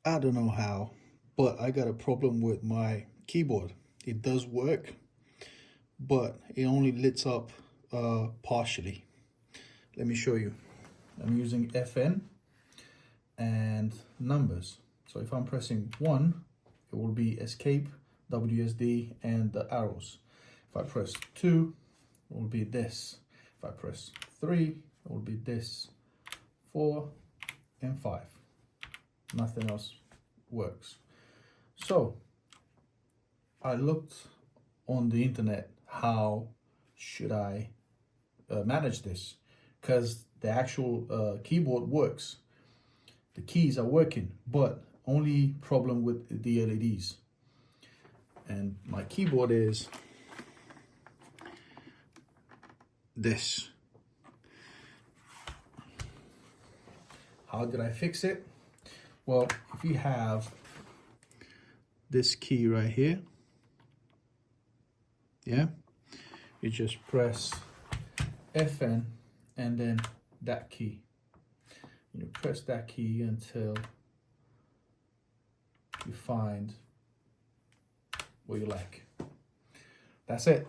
I don't know how, but I got a problem with my keyboard. It does work, but it only lights up partially. Let me show you. I'm using FN and numbers. So if I'm pressing 1, it will be escape, WSD, and the arrows. If I press 2, it will be this. If I press 3, it will be this. 4 and 5. Nothing else works. So I looked on the internet, how should I manage this? Because the actual keyboard works. The keys are working, but only problem with the LEDs. And my keyboard is this. How did I fix it? Well, if you have this key right here, yeah, you just press FN and then that key. You press that key until you find what you like. That's it.